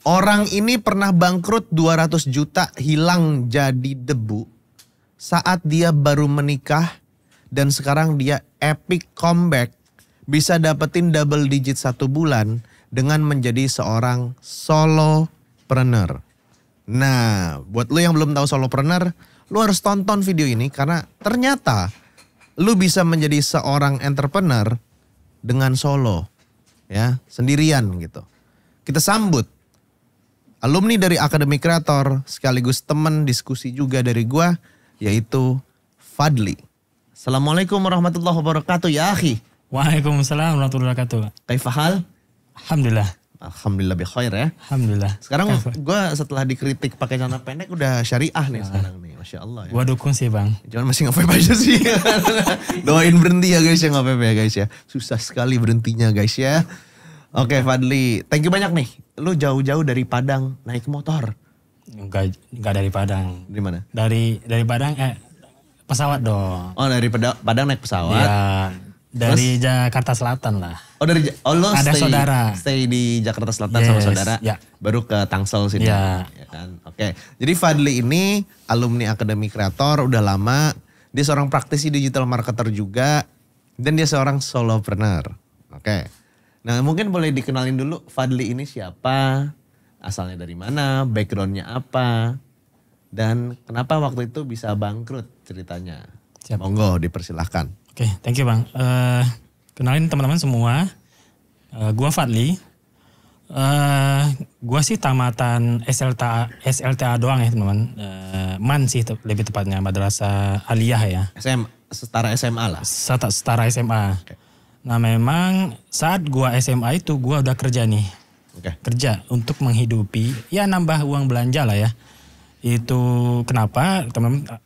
Orang ini pernah bangkrut 200 juta hilang jadi debu saat dia baru menikah dan sekarang dia epic comeback bisa dapetin double digit 1 bulan dengan menjadi seorang solopreneur. Nah, buat lu yang belum tahu solopreneur, lu harus tonton video ini karena ternyata lu bisa menjadi seorang entrepreneur dengan solo, ya, sendirian gitu. Kita sambut alumni dari Akademi Kreator sekaligus teman diskusi juga dari gua yaitu Fadli. Assalamualaikum warahmatullahi wabarakatuh ya akhi. Waalaikumsalam warahmatullahi wabarakatuh. Kaifa hal? Alhamdulillah. Alhamdulillah bikhair ya. Alhamdulillah. Sekarang gue setelah dikritik pakai celana pendek udah syariah nih sekarang nih. Masya Allah ya. Gua dukung sih bang. Cuman masih nge-vape aja sih. Doain berhenti ya guys ya nge-vape ya guys ya. Susah sekali berhentinya guys ya. Oke Fadli, thank you banyak nih. Lu jauh-jauh dari Padang naik motor. Enggak dari Padang. Di mana? Dari Padang pesawat dong. Oh dari Padang naik pesawat. Iya. Dari Jakarta Selatan lah. Oh dari lo ada saudara. Stay di Jakarta Selatan sama saudara. Ya. Baru ke Tangsel sini. Ya. Ya kan? Oke. Jadi Fadli ini alumni Akademi Kreator udah lama. Dia seorang praktisi digital marketer juga. Dan dia seorang solopreneur. Oke. Nah mungkin boleh dikenalin dulu Fadli ini siapa. Asalnya dari mana. Backgroundnya apa. Dan kenapa waktu itu bisa bangkrut ceritanya. Siap. Monggo dipersilahkan. Oke, thank you bang. Kenalin teman-teman semua. Gua Fadli. Gua sih tamatan SLTA doang ya teman-teman. MAN sih lebih tepatnya, Madrasah Aliyah ya. Setara SMA lah. Setara SMA. Okay. Nah memang saat gua SMA itu gua udah kerja nih. Okay. Kerja untuk menghidupi, ya nambah uang belanja lah ya. Itu kenapa teman-teman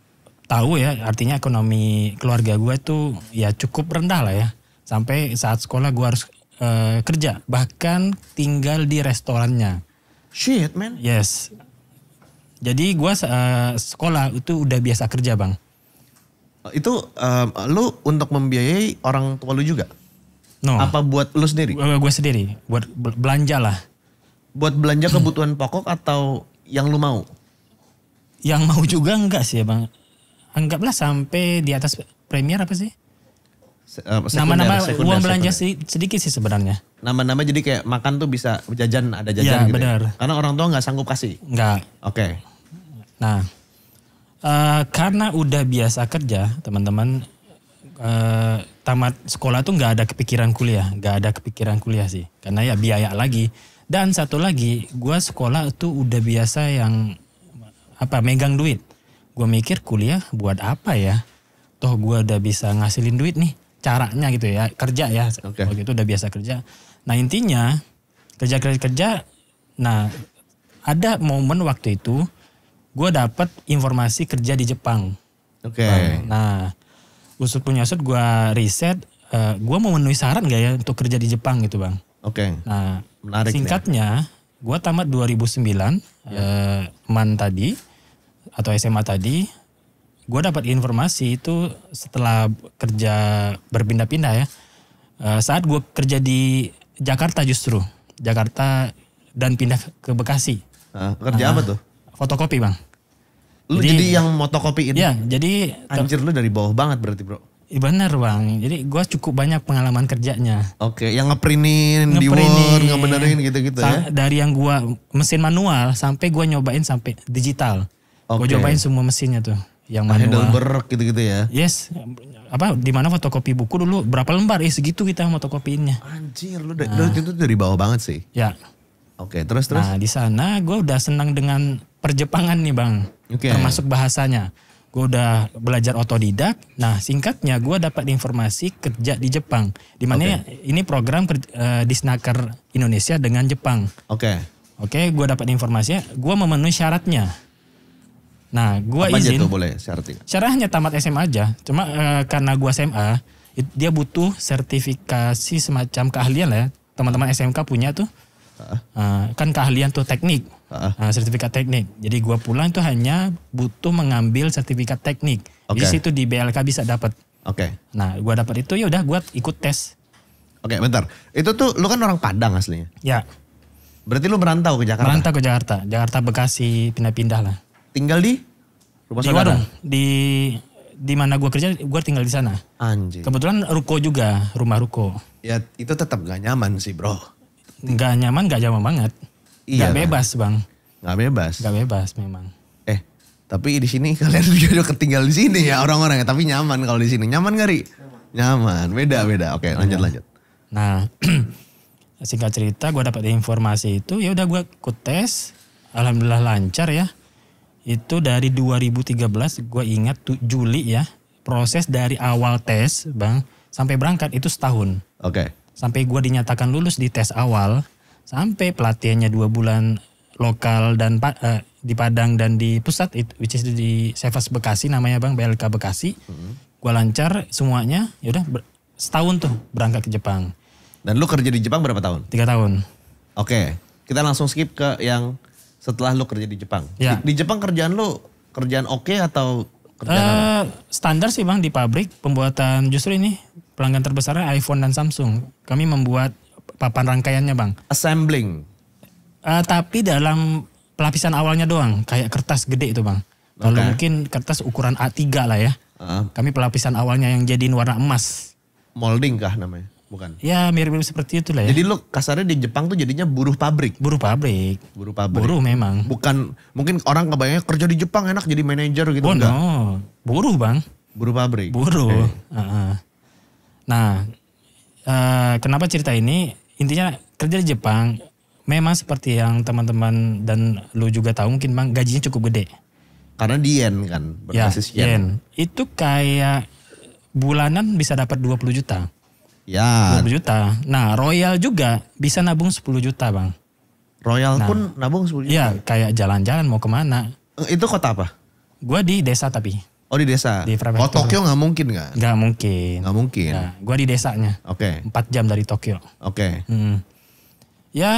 tahu ya, artinya ekonomi keluarga gue tuh ya cukup rendah lah ya. Sampai saat sekolah gue harus kerja, bahkan tinggal di restorannya. Shit man. Yes. Jadi gue sekolah itu udah biasa kerja bang. Itu lu untuk membiayai orang tua lu juga? No. Apa buat lu sendiri? Gue sendiri, buat belanja lah. Buat belanja kebutuhan pokok atau yang lu mau? Yang mau juga enggak sih ya bang. Anggaplah sampai di atas premier apa sih? Nama-nama uang belanja sedikit sih sebenarnya. Nama-nama jadi kayak makan tuh bisa jajan, ada jajan ya, gitu benar. Ya? Karena orang tua gak sanggup kasih? Enggak. Oke. Nah karena udah biasa kerja teman-teman, tamat sekolah tuh gak ada kepikiran kuliah. Gak ada kepikiran kuliah sih. Karena ya biaya lagi. Dan satu lagi gue sekolah tuh udah biasa yang megang duit. Gue mikir kuliah buat apa ya? Toh gue udah bisa ngasilin duit nih. Caranya gitu ya, kerja ya. Okay. Waktu itu udah biasa kerja. Nah intinya kerja. Nah ada momen waktu itu gue dapat informasi kerja di Jepang. Oke. Okay. Nah usut punya usut gue riset. Gue mau memenuhi syarat gak ya untuk kerja di Jepang gitu bang. Oke. Okay. Nah menarik singkatnya gue tamat 2009 MAN tadi. Atau SMA tadi, gue dapat informasi itu setelah kerja berpindah-pindah ya. Saat gue kerja di Jakarta justru, Jakarta dan pindah ke Bekasi. Kerja apa tuh? Fotokopi bang. Lu jadi yang motokopiin? Iya, jadi. Anjir lu dari bawah banget berarti bro. Bener bang, jadi gue cukup banyak pengalaman kerjanya. Oke, yang ngeprintin, di Word, ngebenerin gitu-gitu ya? Dari yang gue mesin manual sampai gue nyobain sampai digital. Okay. Gue cobain semua mesinnya tuh, yang manual. Heidelberg gitu-gitu ya? Yes, di mana fotokopi buku dulu berapa lembar? Segitu kita fotokopiinnya. Anjir, lu itu dari bawah banget sih. Ya. Oke, terus. Nah di sana gue udah senang dengan perjepangan nih bang, termasuk bahasanya. Gue udah belajar otodidak. Nah singkatnya gue dapat informasi kerja di Jepang, di mana ini program Disnaker Indonesia dengan Jepang. Oke, gue dapat informasinya, gue memenuhi syaratnya. Nah, gua apa izin. Apa aja tuh boleh syaratnya? Syaratnya tamat SMA aja. Cuma karena gua SMA, dia butuh sertifikasi semacam keahlian lah ya. Teman-teman SMK punya tuh. Kan keahlian tuh teknik. Sertifikat teknik. Jadi gua pulang tuh hanya butuh mengambil sertifikat teknik. Di situ di BLK bisa dapat. Nah, gua dapat itu ya udah gua ikut tes. Bentar. Itu tuh lu kan orang Padang aslinya. Ya. Berarti lu merantau ke Jakarta? Merantau ke Jakarta. Jakarta Bekasi pindah-pindah lah. Tinggal di rumah Di saudara? warung. Di mana gue kerja, gue tinggal di sana. Anjing. Kebetulan ruko juga, rumah ruko. Ya itu tetap gak nyaman sih bro. Nggak nyaman banget. Iya Nggak kan? bebas bang. Gak bebas. Nggak bebas memang. Tapi di sini kalian juga udah ketinggal di sini ya orang-orang ya. Tapi nyaman kalau di sini. Nyaman gak Ri? Nyaman. Beda. Oke lanjut. Nah singkat cerita gue dapat informasi itu, ya udah gue ikut tes, alhamdulillah lancar ya. Itu dari 2013 gue ingat Juli ya, proses dari awal tes bang sampai berangkat itu setahun. Oke. Sampai gue dinyatakan lulus di tes awal, sampai pelatihannya 2 bulan lokal dan di Padang dan di pusat itu, which is di Sevas Bekasi namanya bang, BLK Bekasi. Gue lancar semuanya, ya udah setahun tuh berangkat ke Jepang. Dan lu kerja di Jepang berapa tahun? 3 tahun. Oke, kita langsung skip ke yang setelah lu kerja di Jepang. Ya. Di Jepang kerjaan lu kerjaan oke atau kerjaan apa? Standar sih bang di pabrik pembuatan, justru ini pelanggan terbesarnya iPhone dan Samsung. Kami membuat papan rangkaiannya bang. Assembling. Tapi dalam pelapisan awalnya doang, kayak kertas gede itu bang. Kalau Oke. mungkin kertas ukuran A3 lah ya. Kami pelapisan awalnya yang jadiin warna emas. Molding kah namanya? Bukan. Ya mirip-mirip seperti itu lah ya. Jadi lu kasarnya di Jepang tuh jadinya buruh pabrik. Buruh pabrik. Buruh pabrik. Buruh memang. Bukan, mungkin orang kebayangnya kerja di Jepang enak jadi manajer gitu. Oh enggak. no, buruh bang. Buruh pabrik. Buruh. Nah, kenapa cerita ini? Intinya kerja di Jepang memang seperti yang teman-teman dan lu juga tahu mungkin bang, gajinya cukup gede. Karena di yen kan, Ya, berbasis yen. yen. Itu kayak bulanan bisa dapat 20 juta. Ya, 20 juta. Nah, Royal juga bisa nabung 10 juta bang. Royal pun nabung 10 juta. Iya, kayak jalan-jalan mau kemana. Itu kota apa? Gua di desa tapi. Oh di desa. Di prefektur. Oh Tokyo nggak mungkin nggak? Nggak mungkin. Nggak mungkin. Nah, gua di desanya. Oke. 4 jam dari Tokyo. Oke. Ya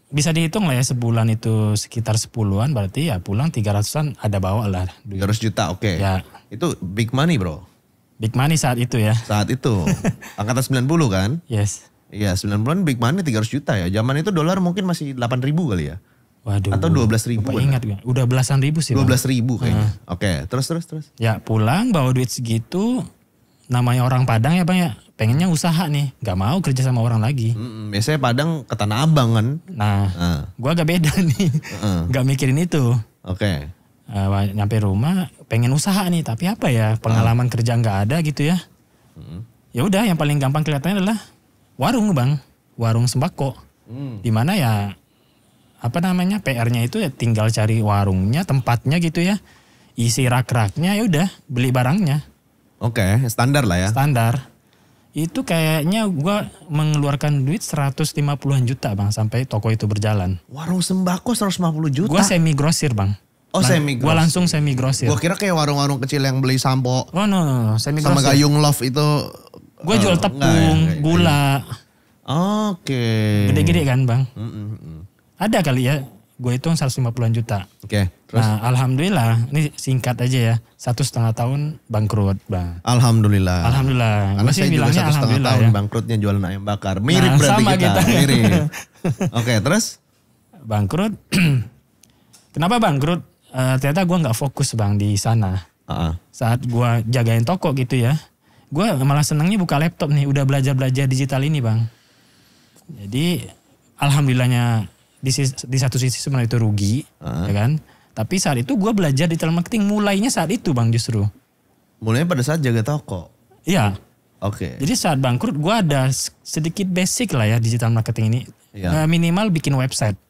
bisa dihitung lah ya, sebulan itu sekitar 10-an, berarti ya pulang 300-an ada bawa lah. 300 juta, oke. Ya. Itu big money bro. Big money saat itu ya. Saat itu. Angkatan 90 kan? Yes. Iya 90-an big money 300 juta ya. Zaman itu dolar mungkin masih 8.000 kali ya. Waduh. Atau 12.000. Lupa ingat gak? Udah belasan ribu sih bang. 12.000 kayaknya. Oke, terus. Ya pulang bawa duit segitu, namanya orang Padang ya bang ya, pengennya usaha nih, gak mau kerja sama orang lagi. Biasanya Padang ke Tanah Abang kan? Nah, gua agak beda nih, gak mikirin itu. Oke. Nyampe rumah pengen usaha nih, tapi apa ya, pengalaman kerja gak ada gitu ya. Ya udah, yang paling gampang kelihatannya adalah warung bang, warung sembako. Dimana ya, apa namanya, PR-nya itu ya tinggal cari warungnya, tempatnya gitu ya, isi rak-raknya, ya udah beli barangnya. Oke, standar lah ya. Standar. Itu kayaknya gue mengeluarkan duit 150-an juta bang sampai toko itu berjalan. Warung sembako 150 juta. Gue semi grosir bang. Oh semi Gue langsung semi grosir. Gue kira kayak warung-warung kecil yang beli sampo Oh no, semi sama grosir. gayung love itu. Gue jual tepung, gula. Oke. Gede-gede kan bang. Ada kali ya, gue hitung 150-an juta. Oke, terus? Nah alhamdulillah, ini singkat aja ya, 1,5 tahun bangkrut bang. Alhamdulillah. Alhamdulillah. Karena Gue sih saya juga bilangnya 1,5 alhamdulillah tahun ya. bangkrutnya jualan ayam bakar. Mirip Nah, berarti sama kita. Mirip. Oke, terus? Bangkrut. Kenapa bangkrut? Ternyata gue nggak fokus bang di sana. Saat gue jagain toko gitu ya, gue malah senangnya buka laptop nih, udah belajar digital ini bang. Jadi alhamdulillahnya di satu sisi sebenarnya itu rugi, ya kan? Tapi saat itu gue belajar digital marketing mulainya saat itu bang justru. Mulainya pada saat jaga toko. Iya. Oke. Jadi saat bangkrut gue ada sedikit basic lah ya digital marketing ini. Iya. Minimal bikin website.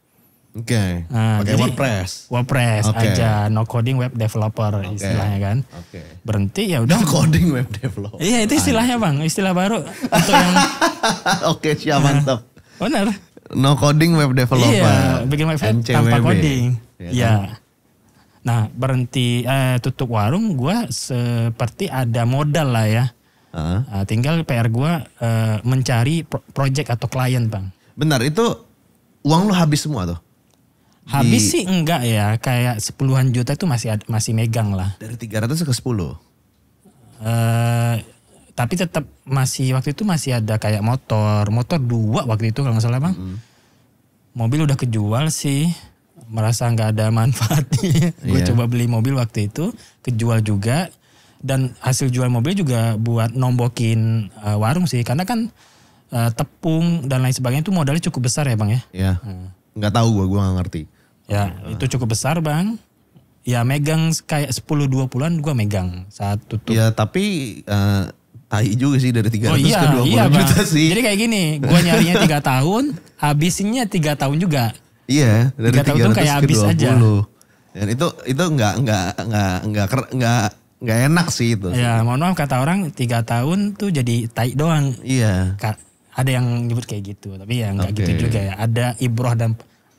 Oke. Nah, Pakai jadi WordPress. WordPress Oke. aja, no coding web developer istilahnya kan. Oke. Berhenti ya udah. Coding web developer. Iya itu istilahnya bang, istilah baru untuk yang Oke, siap mantap. benar. No coding web developer. Iya, bikin website tanpa NCWB. coding. Iya Iya. kan? Nah berhenti tutup warung, gue seperti ada modal lah ya. Tinggal PR gue mencari project atau klien bang. Benar, itu uang lu habis semua tuh? Habis sih enggak ya, kayak 10-an juta itu masih megang lah. Dari 300 ke 10? Tapi tetap masih waktu itu masih ada kayak motor 2 waktu itu kalau nggak salah bang. Mobil udah kejual sih, merasa nggak ada manfaatnya. Gue Iya. coba beli mobil waktu itu, kejual juga. Dan hasil jual mobil juga buat nombokin warung sih. Karena kan tepung dan lain sebagainya itu modalnya cukup besar ya bang ya. Ya. Nggak tahu gue nggak ngerti. Ya itu cukup besar bang. Ya megang kayak 10-20an gue megang saat tutup. Ya tapi tai juga sih dari 300 Oh iya, ke 20 iya juta bang. sih. Jadi kayak gini, gue nyarinya 3 tahun, habisinnya 3 tahun juga. Iya, dari 3 tahun tuh 300 kayak ke habis 20. aja. Dan itu nggak enak sih itu. Ya mohon maaf kata orang 3 tahun tuh jadi tai doang. Iya. Ada yang nyebut kayak gitu, tapi ya nggak Oke. gitu juga ya. Ada ibroh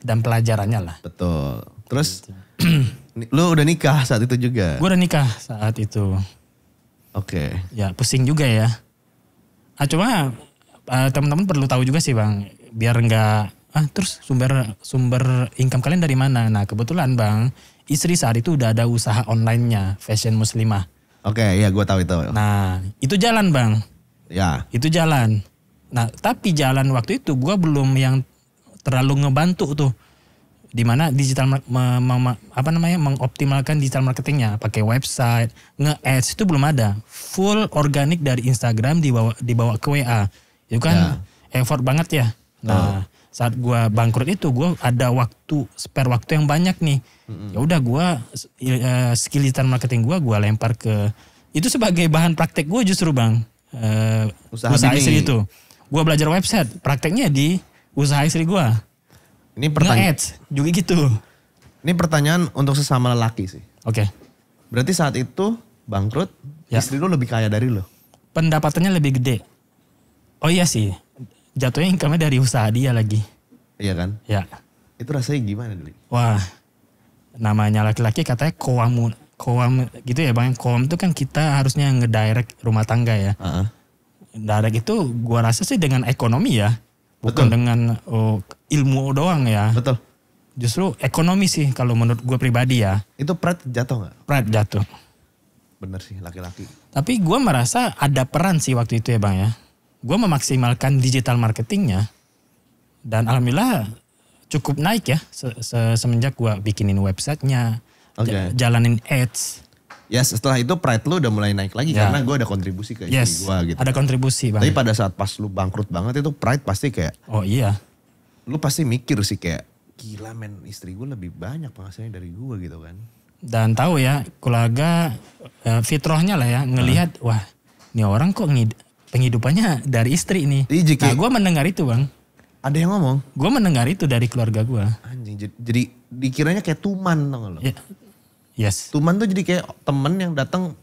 dan pelajarannya lah. Betul. Terus lu udah nikah saat itu juga? Gue udah nikah saat itu. Oke. Ya pusing juga ya. Cuma teman-teman perlu tahu juga sih bang, biar nggak terus sumber income kalian dari mana? Nah kebetulan bang, istri saat itu udah ada usaha online-nya, fashion muslimah. Oke, ya gue tahu itu. Nah itu jalan bang, Ya. itu jalan. Nah tapi jalan waktu itu gue belum yang terlalu ngebantu tuh. Dimana digital mengoptimalkan digital marketingnya, pakai website, nge-ads itu belum ada. Full organik dari Instagram dibawa ke WA. Itu kan effort banget ya. Nah, saat gua bangkrut itu gua ada spare waktu yang banyak nih. Ya udah gua skill digital marketing gua lempar ke itu sebagai bahan praktek gua justru Bang. Usaha istri itu. Gua belajar website, prakteknya di usaha istri gua. Ini pertanyaan. Nge-ads juga gitu. Ini pertanyaan untuk sesama lelaki sih. Oke. Berarti saat itu bangkrut, Ya. istri lu lebih kaya dari lo. Pendapatannya lebih gede. Oh iya sih. Jatuhnya income-nya dari usaha dia lagi. Iya kan? Ya. Itu rasanya gimana dulu? Wah. Namanya laki-laki katanya koam gitu ya Bang. Koam itu kan kita harusnya ngedirect rumah tangga ya. Direct itu gua rasa sih dengan ekonomi ya. Bukan Betul. dengan ilmu doang ya. Betul. Justru ekonomi sih kalau menurut gue pribadi ya. Itu pride jatuh nggak? Pride jatuh. Bener sih laki-laki. Tapi gue merasa ada peran sih waktu itu ya Bang ya. Gue memaksimalkan digital marketingnya. Dan alhamdulillah cukup naik ya. Semenjak gue bikinin websitenya. Oke. Jalanin ads. Ya setelah itu pride lu udah mulai naik lagi Ya. karena gue ada kontribusi ke istri Yes, gue gitu. ada kontribusi Bang. Tapi pada saat pas lu bangkrut banget itu pride pasti kayak, Oh iya. lu pasti mikir sih kayak, gila men istri gue lebih banyak penghasilannya dari gue gitu kan. Dan tahu ya keluarga fitrahnya lah ya ngelihat wah ini orang kok penghidupannya dari istri nih. Iya, Jiki. Nah gue mendengar itu Bang. Ada yang ngomong, Gue mendengar itu dari keluarga gue. anjing jadi dikiranya kayak tuman tau gak lo. Ya. Yes. Tuman tuh jadi kayak temen yang datang,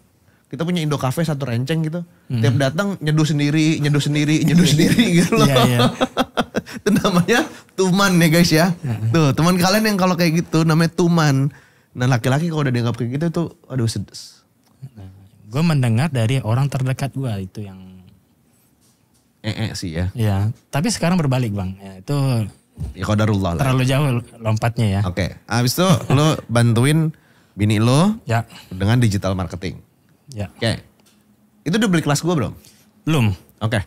kita punya Indo Cafe satu renceng gitu. Tiap datang nyeduh sendiri gitu loh. Iya, iya. Itu namanya tuman ya guys ya. Tuh teman kalian yang kalau kayak gitu namanya tuman. Nah laki-laki kalau udah dianggap kayak gitu tuh aduh sedes. Gue mendengar dari orang terdekat gue itu yang Sih ya. ya. Tapi sekarang berbalik Bang. Ya, itu Ya qadarullah lah. terlalu jauh lompatnya ya. Oke. Habis itu lo bantuin bini lo Ya. dengan digital marketing. Ya. Oke. Itu udah beli kelas gue belum? Belum. Oke.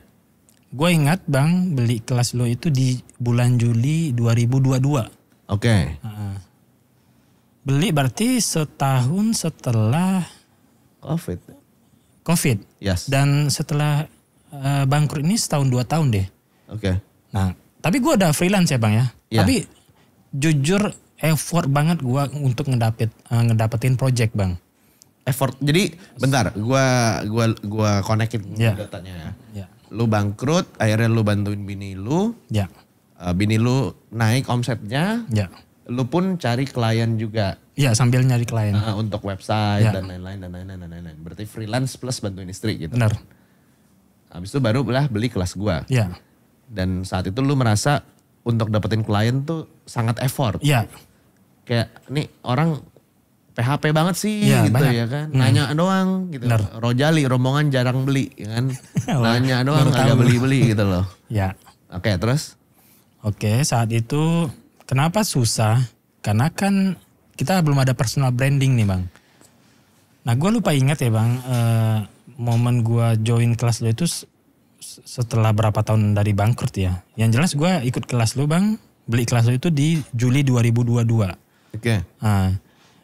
Gue ingat Bang beli kelas lo itu di bulan Juli 2022. Oke. Beli berarti setahun setelah COVID. Yes. Dan setelah bangkrut ini setahun 2 tahun deh. Oke. Nah, tapi gue udah freelance ya Bang ya. Iya. Tapi jujur effort banget gue untuk ngedapetin project Bang. Effort. Jadi bentar, gua konekin Ya. datanya ya. Ya. Lu bangkrut, akhirnya lu bantuin bini lu. Ya. Bini lu naik omsetnya. Ya. Lu pun cari klien juga Ya sambil nyari klien. untuk website Ya. dan lain-lain. Berarti freelance plus bantuin istri gitu. Benar. Habis itu baru lah beli kelas gua. Ya. Dan saat itu lu merasa untuk dapetin klien tuh sangat effort. Ya. Kayak nih orang PHP banget sih Iya, gitu banyak. ya kan. Nanya doang gitu. Benar. Rojali rombongan jarang beli ya kan. Wah, Nanya doang baru agak tahu. beli-beli gitu loh. Ya. Oke terus? Oke, saat itu kenapa susah? Karena kan kita belum ada personal branding nih Bang. Nah gue lupa ingat ya Bang, momen gue join kelas lo itu setelah berapa tahun dari bangkrut ya. Yang jelas gue ikut kelas lo Bang, beli kelas itu di Juli 2022. Oke. Nah,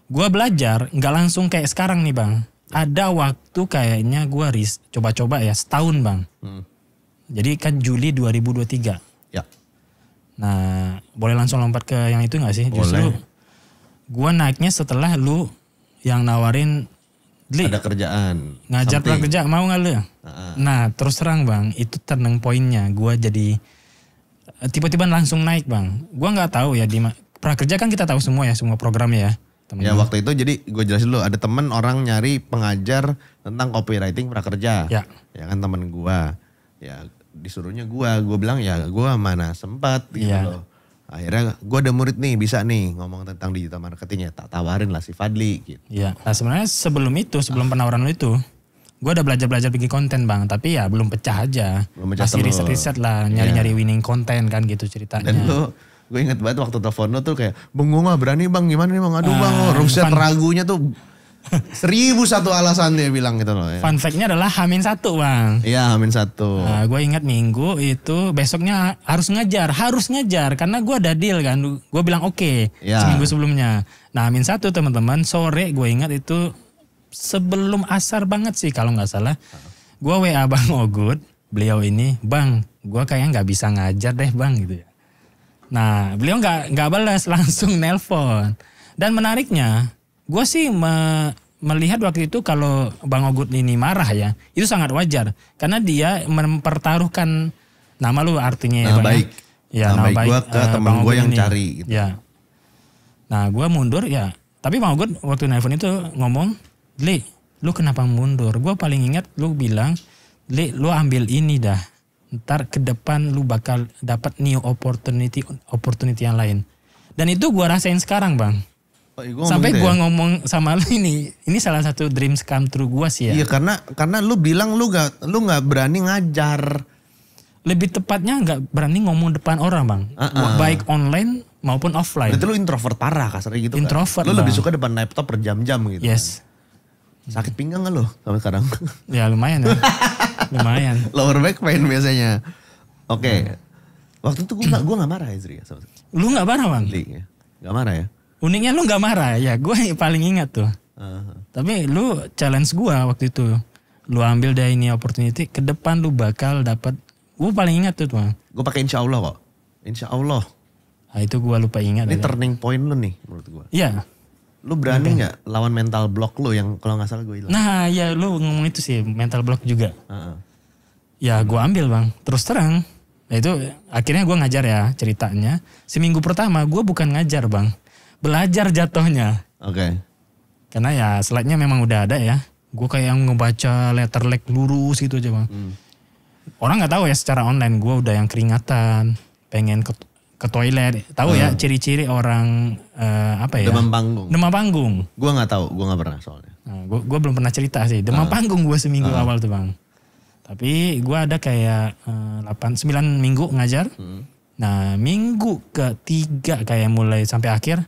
gue belajar nggak langsung kayak sekarang nih bang. Ada waktu kayaknya gue coba-coba ya setahun bang. Jadi kan Juli 2023. Ya. Nah boleh langsung lompat ke yang itu gak sih? Boleh. Justru gue naiknya setelah lu yang nawarin Dli, Ada kerjaan. ngajar Something. prakerja mau gak lu? Nah terus terang bang itu turning pointnya. Gue jadi tiba-tiba langsung naik bang. Gue gak tahu ya di prakerja kan kita tahu semua ya semua programnya ya. Temen-temen. Ya waktu itu jadi gue jelasin dulu, ada temen orang nyari pengajar tentang copywriting prakerja. Ya. Ya kan temen gue. Ya disuruhnya gue bilang ya gue mana sempat gitu Iya. loh. Akhirnya gue ada murid nih bisa nih ngomong tentang digital marketing ya, tak tawarin lah si Fadli gitu. Iya. Nah sebenarnya sebelum penawaran lu itu, gue udah belajar bikin konten bang, tapi ya belum pecah aja. Belum pecah Masih telur. riset lah, nyari winning konten kan gitu ceritanya. Dan lo, gue inget banget waktu telepon lo tuh kayak, Bang gue gak berani bang, gimana nih bang, aduh bang, ruset ragunya tuh 1001 alasan dia bilang gitu loh. Ya. Fun fact-nya adalah H-1 bang. Iya H-1. Nah, gue ingat minggu itu besoknya harus ngajar karena gue ada deal kan. Gue bilang oke, Ya. seminggu sebelumnya. Nah H-1 teman-teman sore gue ingat itu sebelum asar banget sih kalau nggak salah. Gue WA Bang Ogut, beliau ini, Bang, gue kayaknya nggak bisa ngajar deh Bang gitu ya. Nah beliau nggak balas langsung nelpon. Dan menariknya, gue sih melihat waktu itu kalau Bang Ogut ini marah ya, itu sangat wajar karena dia mempertaruhkan nama lu artinya ya Nah, Bang. baik. Ya, Nama baik gue ke Bang temen gue Ogut yang ini. cari gitu. Ya. Nah gue mundur ya, tapi Bang Ogut waktu nelpon itu ngomong, Li, lu kenapa mundur? Gue paling ingat lu bilang, Li, lu ambil ini dah. Ntar ke depan lu bakal dapat new opportunity yang lain. Dan itu gue rasain sekarang Bang. Oh, iya, Sampai gitu gue ya? ngomong sama lu ini salah satu dreams come true gue sih ya. Iya karena lu bilang lu nggak berani ngajar. Lebih tepatnya nggak berani ngomong depan orang Bang. Baik online maupun offline. Berarti lu introvert parah kasarnya gitu Introvert, kan. Lu lebih Bang. suka depan laptop berjam-jam gitu. Yes. Kan. Sakit pinggang gak lu sampai sekarang? Ya lumayan ya. Lumayan. Lower back pain biasanya. Oke. Waktu itu gue gak marah ya Zri. Lu nggak marah Bang? Ya. Gak marah ya? Uniknya lu nggak marah ya. Gue paling ingat tuh. Tapi lu challenge gue waktu itu. Lu ambil dari ini opportunity. Ke depan lu bakal dapat. Gue paling ingat tuh Bang. Gue pakai insya Allah kok. Insya Allah. Nah, itu gue lupa ingat. Ini ya. turning point lu nih menurut gue. Iya. Lu berani gak lawan mental block lu yang kalau gak salah gue hilang? Nah ya lu ngomong itu sih. Mental block juga. Heeh. Ya gue ambil Bang. Terus terang. Nah itu akhirnya gue ngajar ya ceritanya. Seminggu pertama gue bukan ngajar Bang. Belajar jatuhnya. Oke. Karena ya slide-nya memang udah ada ya. Gue kayak yang ngebaca letter leg lurus gitu aja Bang. Orang gak tahu ya secara online. Gue udah yang keringatan. Pengen ke toilet. Tahu ya ciri-ciri orang apa ya. Demam panggung. Demam panggung. Gue gak tahu, gue gak pernah soalnya. Nah, gue belum pernah cerita sih. Demam panggung gue seminggu awal tuh Bang. Tapi gue ada kayak 8-9 minggu ngajar. Nah minggu ketiga kayak mulai sampai akhir.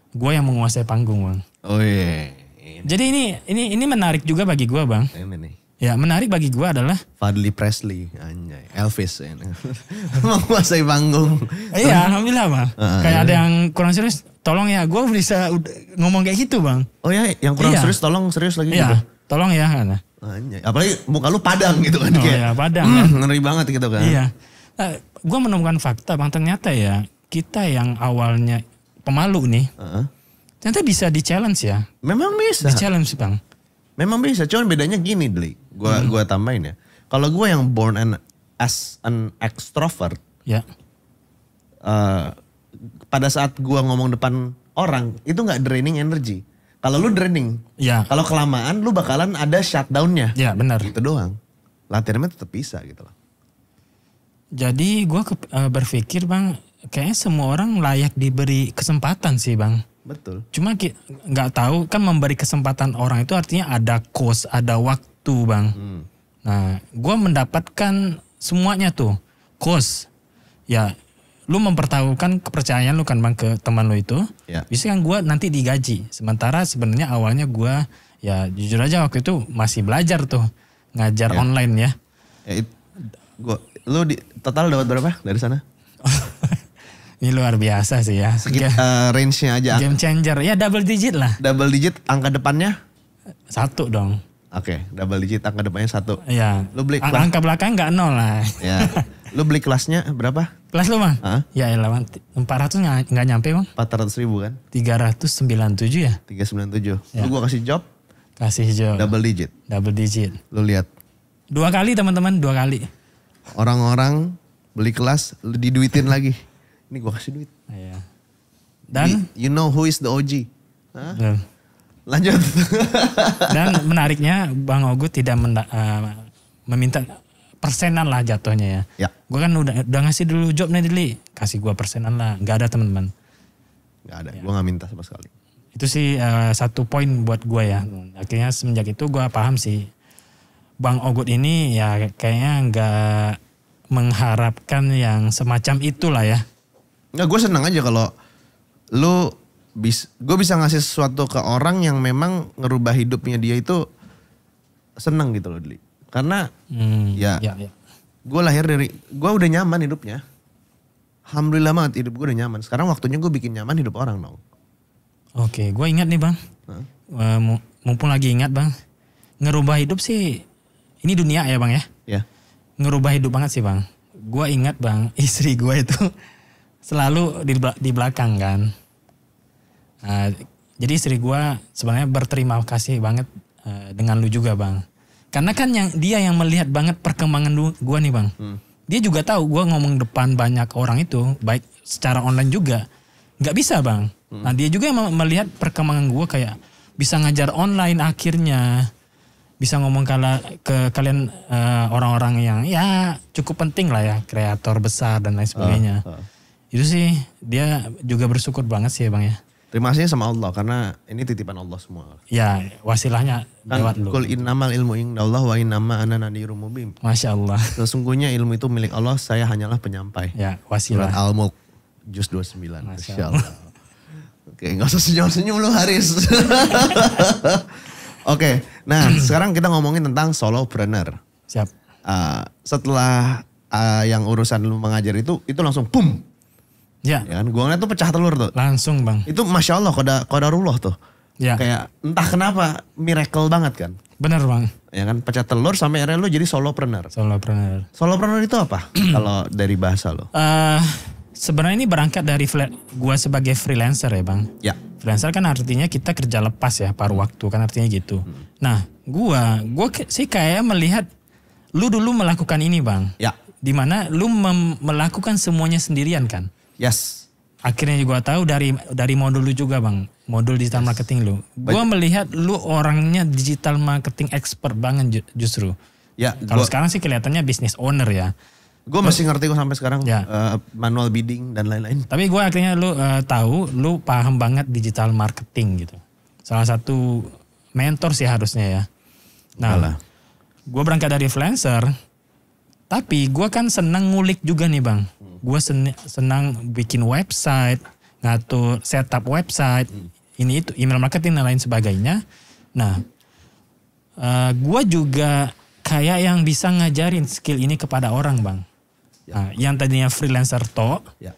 Gue yang menguasai panggung Bang. Oh iya. Jadi ini menarik juga bagi gue Bang. Ini nih. Ya menarik bagi gue adalah. Fadli Presley, anjay. Elvis. Menguasai panggung. Iya alhamdulillah Bang. Kayak ada yang kurang serius. Tolong ya gue bisa ngomong kayak gitu Bang. Oh ya yang kurang Iya. serius tolong serius lagi gitu. Iya tolong ya. Nah. Anjay. Apalagi muka lu padang gitu kan. Oh kayak, ya padang kan. ngeri banget gitu kan. Iya. Nah, gue menemukan fakta Bang ternyata ya kita yang awalnya pemalu nih. Ternyata bisa di challenge ya. Memang bisa. Di challenge Bang. Memang bisa. Cuman bedanya gini Dli. Gua tambahin ya. Kalau gue yang born as an extrovert. Ya. Pada saat gua ngomong depan orang. Itu gak draining energy. Kalau lu draining. Ya. Kalau kelamaan lu bakalan ada shutdown-nya. Ya benar. Gitu doang. Latihannya tetap bisa gitu loh. Jadi gue berpikir Bang, kayaknya semua orang layak diberi kesempatan sih Bang. Betul. Cuma nggak tahu kan memberi kesempatan orang itu artinya ada cost, ada waktu Bang. Nah gue mendapatkan semuanya tuh. Cost. Ya lu mempertaruhkan kepercayaan lu kan Bang ke teman lu itu. Ya. Bisa kan gue nanti digaji. Sementara sebenarnya awalnya gue ya jujur aja waktu itu masih belajar tuh. Ngajar online ya. Ya, lu total dapat berapa dari sana? Ini luar biasa sih ya. Range-nya aja. Game changer. Ya double digit lah. Double digit angka depannya? 1 dong. Oke, double digit angka depannya 1. Ya. Lu beli angka belakang nggak 0 lah. Ya. Lu beli kelasnya berapa? Kelas lu bang? Hah? Ya elah bang. 400 nggak nyampe bang. 400.000 kan? 397 ya? 397. Ya. Lu gua kasih job? Kasih hijau. Double digit. Double digit. Lu lihat. 2 kali teman-teman, 2 kali. Orang-orang beli kelas, lu diduitin lagi. Ini gua kasih duit. Iya. Dan You know who is the OG? Hah? betul. Lanjut. Dan menariknya Bang Ogut tidak meminta persenan lah jatuhnya ya. Ya. Gue kan udah ngasih dulu job nih Dili. Kasih gue persenan lah. Gak ada teman-teman. Gak ada, gua gak minta sama sekali. Itu sih satu poin buat gue ya. Akhirnya semenjak itu gue paham sih. Bang Ogut ini ya kayaknya gak mengharapkan yang semacam itulah ya. Nggak, gue senang aja kalau lu gue bisa ngasih sesuatu ke orang yang memang ngerubah hidupnya dia itu senang gitu loh, Dli. Karena ya. Gue gue udah nyaman hidupnya. Alhamdulillah banget hidup gue udah nyaman. Sekarang waktunya gue bikin nyaman hidup orang dong. Oke, gue ingat nih bang. Mumpung lagi ingat bang. Ngerubah hidup sih, ini dunia ya bang ya. Ya. Ngerubah hidup banget sih bang. Gue ingat bang, istri gue itu selalu di belakang kan. Jadi istri gue sebenarnya berterima kasih banget dengan lu juga bang. Karena kan dia yang melihat banget perkembangan gue nih bang. Dia juga tahu gue ngomong depan banyak orang itu, baik secara online juga, nggak bisa bang. Nah dia juga yang melihat perkembangan gue kayak bisa ngajar online akhirnya. Bisa ngomong ke kalian orang-orang yang ya cukup penting lah ya, kreator besar dan lain sebagainya. Itu sih dia juga bersyukur banget sih bang ya. Terima kasih sama Allah karena ini titipan Allah semua. Ya wasilahnya lewat lu. Kul innamal ilmu indallah wa innama ana nadhirun mubin. Masya Allah. Sesungguhnya ilmu itu milik Allah, saya hanyalah penyampai. Ya wasilah. Surat Al-Mulk juz 29. Masya Allah. Oke, gak usah senyum-senyum lu Haris. Oke, nah sekarang kita ngomongin tentang solopreneur. Siap. Setelah yang urusan lu mengajar itu langsung pum. Ya. Ya kan, gua ngeliat tuh pecah telur tuh. Langsung bang. Itu Masya Allah, qadarullah tuh. Ya. Kayak entah kenapa miracle banget kan. Bener bang. Ya kan, pecah telur sampai akhirnya lu jadi solopreneur. Solopreneur. Solopreneur itu apa kalau dari bahasa lo? Sebenarnya ini berangkat dari gua sebagai freelancer ya bang. Ya. Freelancer kan artinya kita kerja lepas ya, paruh waktu kan artinya gitu. Nah gua sih kayak melihat lu dulu melakukan ini bang. Ya. Dimana lu melakukan semuanya sendirian kan. Yes. Akhirnya juga tahu dari modul lu juga bang, modul digital marketing lu. Gua melihat lu orangnya digital marketing expert banget justru. Ya. Kalau sekarang sih kelihatannya business owner ya. Gue masih ngerti kok sampai sekarang Ya. Manual bidding dan lain-lain. Tapi gue akhirnya lu tahu, lu paham banget digital marketing gitu. Salah satu mentor sih harusnya ya. Nah, gue berangkat dari freelancer, tapi gue kan senang ngulik juga nih bang. Gue senang bikin website, ngatur setup website, ini itu email marketing dan lain sebagainya. Nah, gue juga kayak yang bisa ngajarin skill ini kepada orang bang. Nah, yang tadinya freelancer Ya.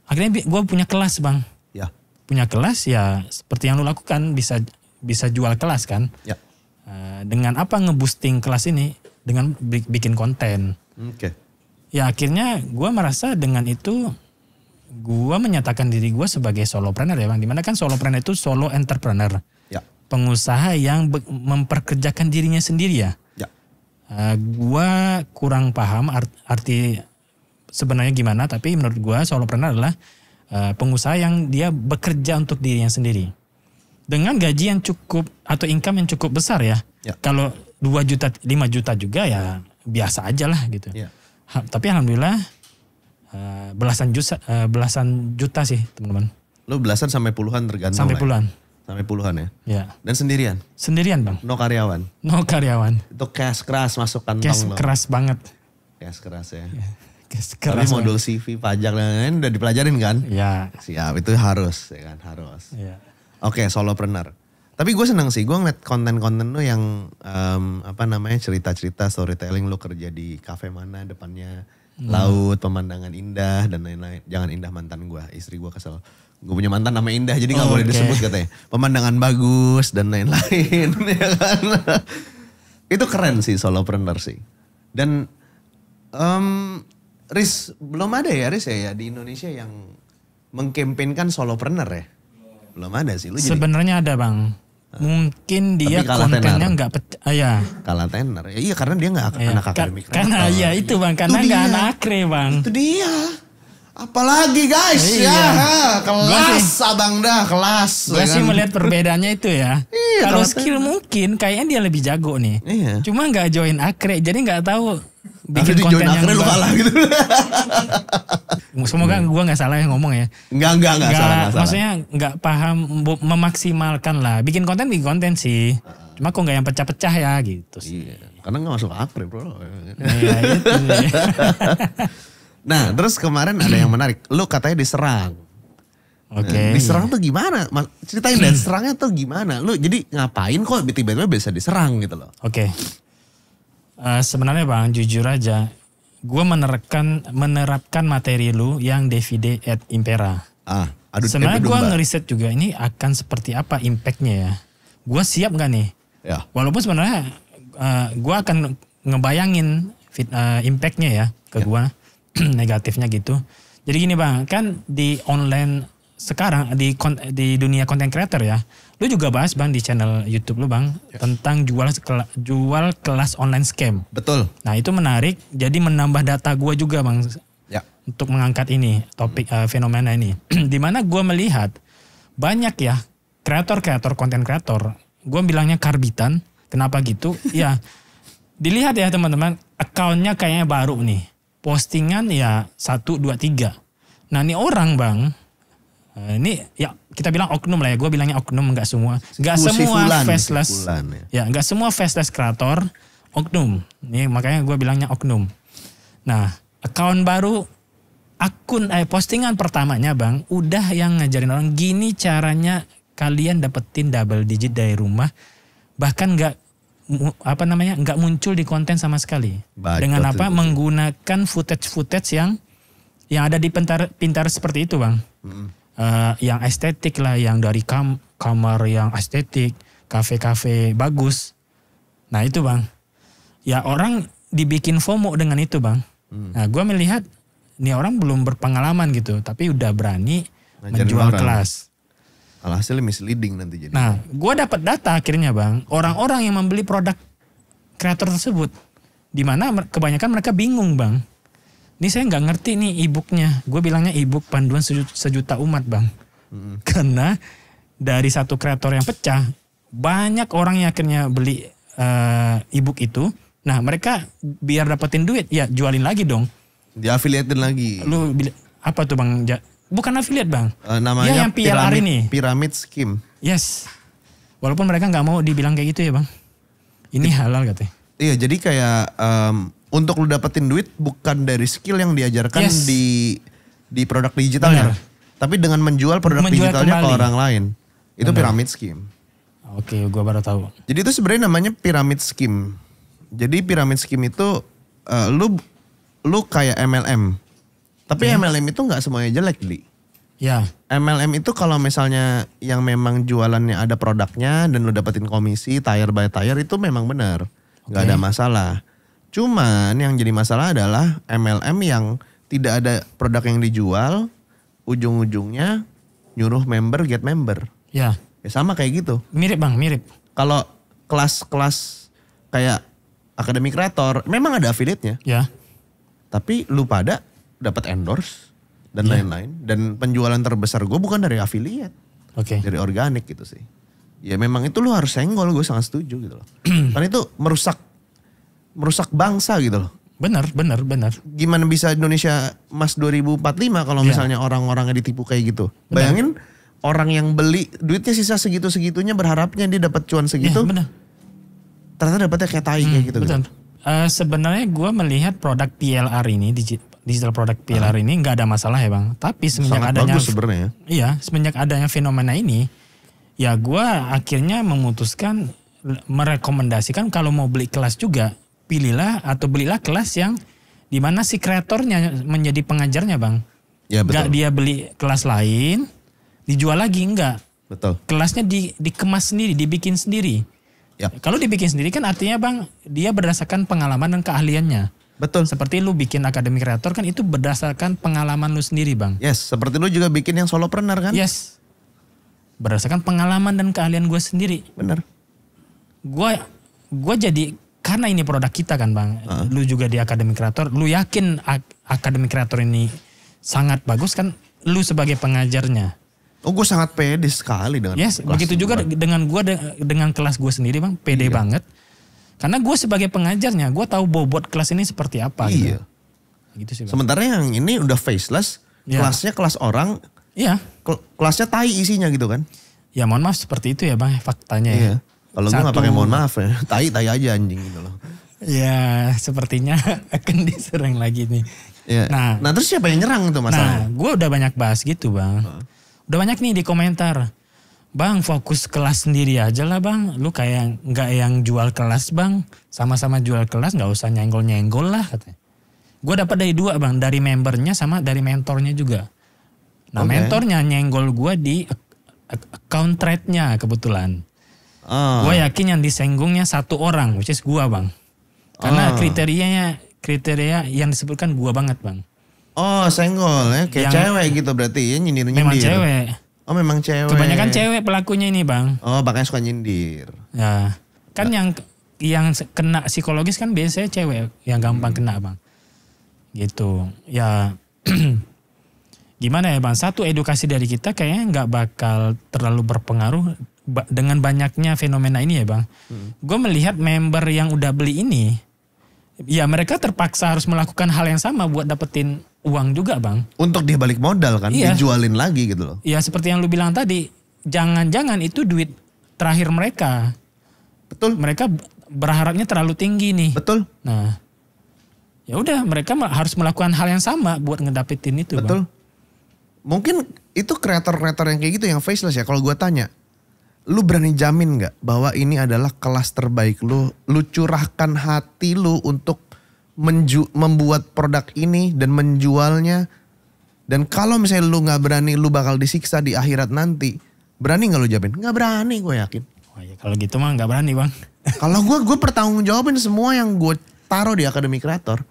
akhirnya gue punya kelas bang. Ya. Punya kelas ya seperti yang lu lakukan, bisa jual kelas kan. Ya. Dengan apa ngeboosting kelas ini? Dengan bikin konten. Oke. Ya akhirnya gue merasa dengan itu gue menyatakan diri gue sebagai solopreneur ya bang. Dimana kan solopreneur itu solo entrepreneur. Ya. Pengusaha yang memperkerjakan dirinya sendiri ya. Ya. Gue kurang paham arti sebenarnya gimana, tapi menurut gue solopreneur adalah pengusaha yang dia bekerja untuk dirinya sendiri. Dengan gaji yang cukup atau income yang cukup besar ya. Ya. Kalau 2 juta, 5 juta juga ya biasa aja lah gitu. Ya. Tapi alhamdulillah belasan juta sih teman-teman. Lu belasan sampai puluhan tergantung. Sampai puluhan. Sampai puluhan ya. Ya. Dan sendirian? Sendirian bang. No karyawan? No karyawan. Itu cash keras masuk kantong Cash lo. keras banget. Cash keras ya. Cash Tapi keras modul CV, pajak dan lain-lain udah dipelajarin kan? Ya. Siap, itu harus ya kan, harus. Ya. Oke, solopreneur. Tapi gue seneng sih, gue ngeliat konten-konten lu yang cerita-cerita storytelling lu kerja di cafe mana depannya Laut, pemandangan indah dan lain-lain. Jangan indah mantan gue, istri gue kesel. Gue punya mantan nama Indah jadi gak boleh disebut katanya. Pemandangan bagus dan lain-lain. Ya kan? Itu keren sih solopreneur sih. Dan Riz, belum ada ya Riz ya di Indonesia yang mengkampanyekan solopreneur ya? Belum ada sih. Sebenarnya ada bang. Mungkin dia kontennya nggak pecah, ya. Kalah tenar. Ya, iya karena dia nggak anak akademik. Karena ya itu bang, karena nggak anak akre bang. Itu dia. Apalagi guys ya, kelas abang dah kelas. Gue sih melihat perbedaannya itu ya. Kalau skill mungkin kayaknya dia lebih jago nih. Iya. Cuma nggak join akre, jadi nggak tahu bikin konten yang lu kalah gitu. Semoga gue nggak salah yang ngomong ya. Enggak salah. Maksudnya nggak paham memaksimalkan lah. Bikin konten sih. Cuma kok nggak yang pecah-pecah ya gitu sih. Iya, karena nggak masuk akre bro. Iya itu. Nah terus kemarin ada yang menarik. Lu katanya diserang. Oke. Diserang tuh gimana? Ceritain dan serangnya tuh gimana? Lu jadi ngapain kok tiba-tiba bisa diserang gitu loh? Oke. Sebenarnya bang, jujur aja, gue menerapkan materi lu yang Davide at Impera. Sebenarnya gue ngeriset juga ini akan seperti apa impactnya ya. Gue siap gak nih? Ya. Walaupun sebenarnya gue akan ngebayangin impactnya ya ke gue, negatifnya gitu. Jadi gini bang, kan di online sekarang di dunia content creator ya, lu juga bahas bang di channel YouTube lu bang tentang jual kelas online scam. Betul. Nah itu menarik, jadi menambah data gue juga bang untuk mengangkat ini topik fenomena ini. Dimana gue melihat banyak ya kreator konten kreator, gue bilangnya karbitan. Kenapa gitu? Ya dilihat ya teman-teman, akunnya kayaknya baru nih, postingan ya 1, 2, 3. Nah ini orang bang. Ini ya kita bilang oknum lah ya, gue bilangnya oknum, nggak semua faceless ya nggak semua faceless kreator oknum. Ini makanya gue bilangnya oknum. Nah akun baru, postingan pertamanya bang udah yang ngajarin orang gini caranya kalian dapetin double digit dari rumah, bahkan nggak muncul di konten sama sekali. Dengan apa? Menggunakan footage yang ada di Pinterest seperti itu bang. Yang estetik lah, yang dari kamar yang estetik, kafe-kafe bagus. Nah itu bang, ya orang dibikin FOMO dengan itu bang. Nah gue melihat ini orang belum berpengalaman gitu, tapi udah berani menjual kelas. Alhasil misleading nanti jadi. Nah gue dapat data akhirnya bang, orang-orang yang membeli produk kreator tersebut, dimana kebanyakan mereka bingung bang. Ini saya nggak ngerti nih e-booknya. Gue bilangnya e-book panduan sejuta umat bang. Karena dari satu kreator yang pecah, banyak orang yang akhirnya beli e-book itu. Nah mereka biar dapetin duit, ya jualin lagi dong. Di-affiliatein lagi. Lu apa tuh bang? Bukan affiliate bang. Namanya ya, yang PLR ini. Pyramid Scheme. Yes. Walaupun mereka nggak mau dibilang kayak gitu ya bang. Ini halal katanya. Iya jadi kayak... untuk lu dapetin duit bukan dari skill yang diajarkan di produk digitalnya. Tapi dengan menjual produk digitalnya ke orang lain. Itu pyramid scheme. Oke, gue baru tahu. Jadi itu sebenarnya namanya pyramid scheme. Jadi pyramid scheme itu lu kayak MLM. Tapi MLM itu gak semuanya jelek, Di. Ya. MLM itu kalau misalnya yang memang jualannya ada produknya dan lu dapetin komisi tire by tire itu memang benar. Gak ada masalah. Cuman yang jadi masalah adalah MLM yang tidak ada produk yang dijual, ujung-ujungnya nyuruh member get member. Ya. Ya sama kayak gitu. Mirip bang, mirip. Kalau kelas-kelas kayak akademi kreator, memang ada affiliate-nya. Ya. Tapi lu pada dapat endorse dan lain-lain. Dan penjualan terbesar gue bukan dari affiliate. Dari organik gitu sih. Ya memang itu lu harus senggol, gue sangat setuju gitu loh. Karena itu merusak bangsa gitu loh. Benar. Gimana bisa Indonesia emas 2045 kalau misalnya orang-orangnya ditipu kayak gitu. Bayangin orang yang beli duitnya sisa segitu-segitunya berharapnya dia dapat cuan segitu. Benar. Ternyata dapatnya kayak tai kayak gitu. Betul. Sebenarnya gue melihat produk PLR ini, digital produk PLR ini nggak ada masalah ya bang. Tapi semenjak sangat adanya, bagus sebenarnya. Iya, semenjak adanya fenomena ini, ya gue akhirnya memutuskan merekomendasikan kalau mau beli kelas juga, belilah kelas yang Di mana si kreatornya menjadi pengajarnya bang. Ya betul. Gak dia beli kelas lain, dijual lagi, enggak. Betul. Kelasnya dikemas sendiri, dibikin sendiri. Ya. Kalau dibikin sendiri kan artinya bang, dia berdasarkan pengalaman dan keahliannya. Betul. Seperti lu bikin akademi kreator kan itu berdasarkan pengalaman lu sendiri bang. Yes, seperti lu juga bikin yang solopreneur kan? Yes. Berdasarkan pengalaman dan keahlian gue sendiri. Bener. Gue jadi, karena ini produk kita kan bang. Lu juga di akademi kreator, lu yakin akademi kreator ini sangat bagus kan, lu sebagai pengajarnya. Oh gue sangat pede sekali dengan Yes, kelas begitu juga gua. dengan gue dengan kelas gue sendiri bang, pede banget. Karena gue sebagai pengajarnya, gue tahu bobot kelas ini seperti apa. Iya. Gitu sih bang. Sementara yang ini udah faceless, Iya. kelasnya kelas orang, Iya. kelasnya tai isinya gitu kan? Ya mohon maaf seperti itu ya bang, faktanya ya. Iya. Kalau gue nggak pakai mohon maaf ya, tai aja anjing gitu loh. Ya sepertinya akan diserang lagi nih. Iya. Nah terus siapa yang nyerang tuh masalahnya? Nah gue udah banyak bahas gitu bang. Udah banyak nih di komentar. Bang fokus kelas sendiri aja lah bang. Lu kayak nggak yang jual kelas bang. Sama-sama jual kelas nggak usah nyenggol-nyenggol lah katanya. Gue dapat dari dua bang. Dari membernya sama dari mentornya juga. Nah mentornya nyenggol gue di account trade-nya kebetulan. Gue yakin yang disenggungnya satu orang, which is gue bang. Karena kriteria yang disebutkan gue banget bang. Oh senggol ya, kayak cewek gitu berarti ya nyindir-nyindir. Memang cewek. Oh memang cewek. Kebanyakan cewek pelakunya ini bang. Oh makanya suka nyindir. Ya, kan yang kena psikologis kan biasanya cewek yang gampang kena bang. Gitu. Ya gimana ya bang? Satu, edukasi dari kita kayaknya nggak bakal terlalu berpengaruh dengan banyaknya fenomena ini ya bang. Gue melihat member yang udah beli ini, ya mereka terpaksa harus melakukan hal yang sama buat dapetin uang juga bang. Untuk dia balik modal kan, Iya. dijualin lagi gitu loh. Ya seperti yang lu bilang tadi, jangan-jangan itu duit terakhir mereka. Betul. Mereka berharapnya terlalu tinggi nih. Betul. Nah, ya udah mereka harus melakukan hal yang sama buat ngedapetin itu Betul. bang. Mungkin itu kreator-kreator yang kayak gitu yang faceless ya. Kalau gue tanya, lu berani jamin gak bahwa ini adalah kelas terbaik lu? Lu curahkan hati lu untuk membuat produk ini dan menjualnya. Dan kalau misalnya lu gak berani, lu bakal disiksa di akhirat nanti. Berani gak lu jamin? Gak berani gue yakin. Wah, ya kalau gitu mah nggak berani bang. Kalau gue pertanggung jawabin semua yang gue taruh di akademi kreator.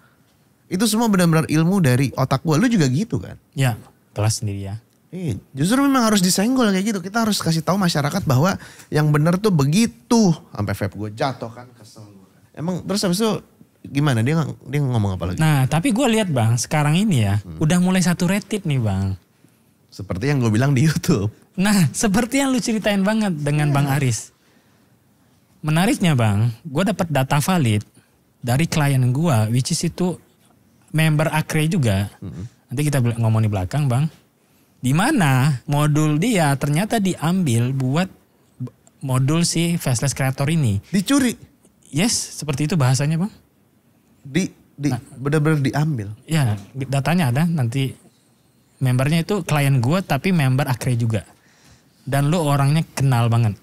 Itu semua benar-benar ilmu dari otak gue. Lu juga gitu kan? Ya, kelas sendiri ya. Iya, justru memang harus disenggol kayak gitu. Kita harus kasih tahu masyarakat bahwa yang benar tuh begitu. Sampai vape gue jatuh kan, kesel gue. Emang terus habis itu gimana? Dia ngomong apa lagi? Nah, tapi gue lihat bang, sekarang ini ya, udah mulai saturated nih bang. Seperti yang gue bilang di YouTube. Nah, seperti yang lu ceritain banget dengan Bang Aris. Menariknya bang, gue dapat data valid dari klien gue, which is itu member Akre juga. Nanti kita ngomong di belakang bang. Di mana modul dia ternyata diambil buat modul si Faceless Creator ini. Dicuri. Yes, seperti itu bahasanya bang. Benar-benar diambil. Ya, datanya ada nanti. Membernya itu klien gue tapi member Akre juga. Dan lu orangnya kenal banget.